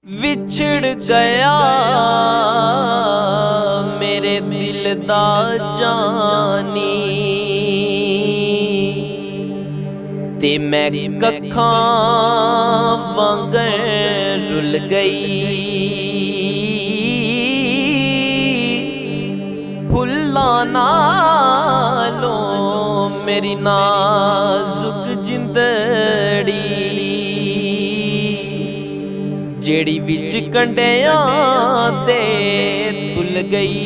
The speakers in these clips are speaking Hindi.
विछड़ गया मेरे दिल दा जानी ते मैं कखां वांगर रुल गई। फुल्लां नालों मेरी नाजुक जिंदड़ी जेड़ी विच कंडियां दे तुल गई।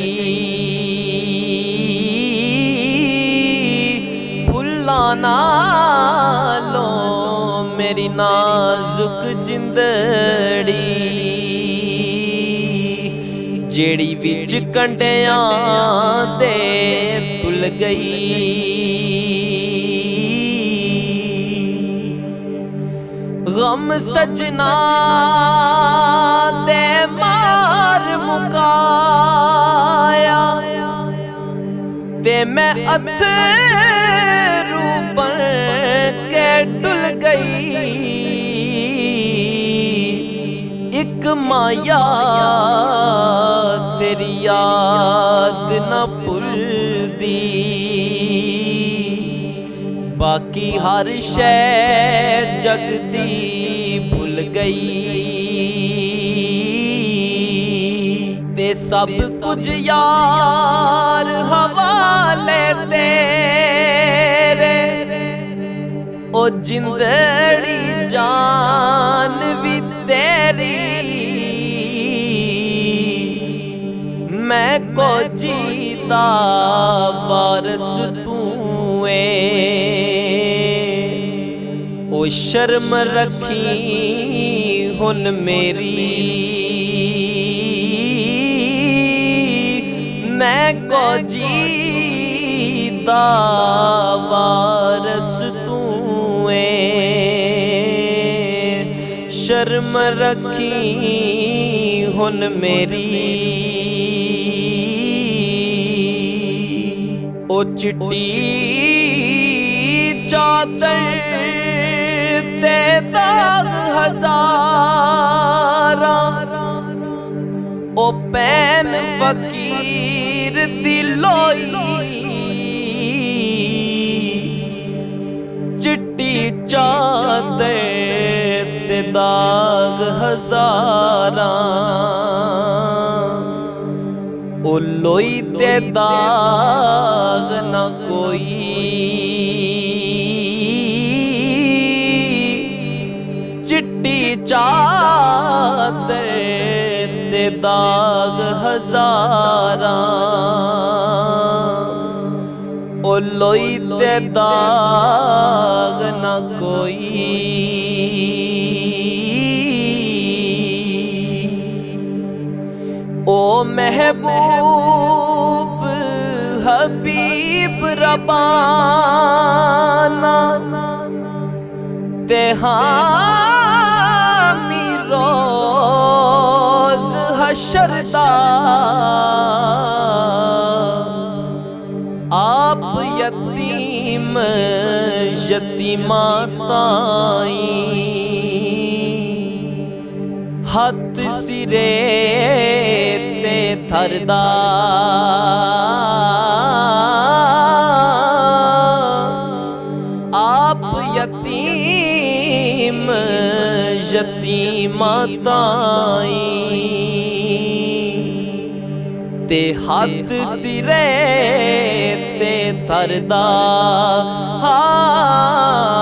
फुल्लां नालों मेरी नाजुक जिंदड़ी जेड़ी विच कंडियां दे तुल गई। गम सजना दे मार मुकाया ते मैं अथरू बन के डुल गई। एक माया तेरी याद न भुलदी बाकी हर शै जग दी भुल गई। ते सब कुछ यार हवाले तेरे ओ जिंदड़ी जान भी तेरी। मैं को जीता वारस तू ओ शर्म रखी हुन मेरी। मैं को जीता वारस तू शर्म रखी हुन मेरी। ओ चिट्टी चादर ते दाग हजारा ओ पैन फकीर दी लोई। चिट्टी चादर ते दाग हजारा ओ लोई ते दाग ना कोई। चिट्टी चादर ते दाग हजारा ओ लोई ते दाग ना कोई। ओ महबूब हबीब रबाना ते हामी रोज हशर दा आप यतीम यतीमा ताई हथ सिरे ते थरदा। आप यतीम यतीमा ताई ते हाथ सिरे ते थरदा। हाँ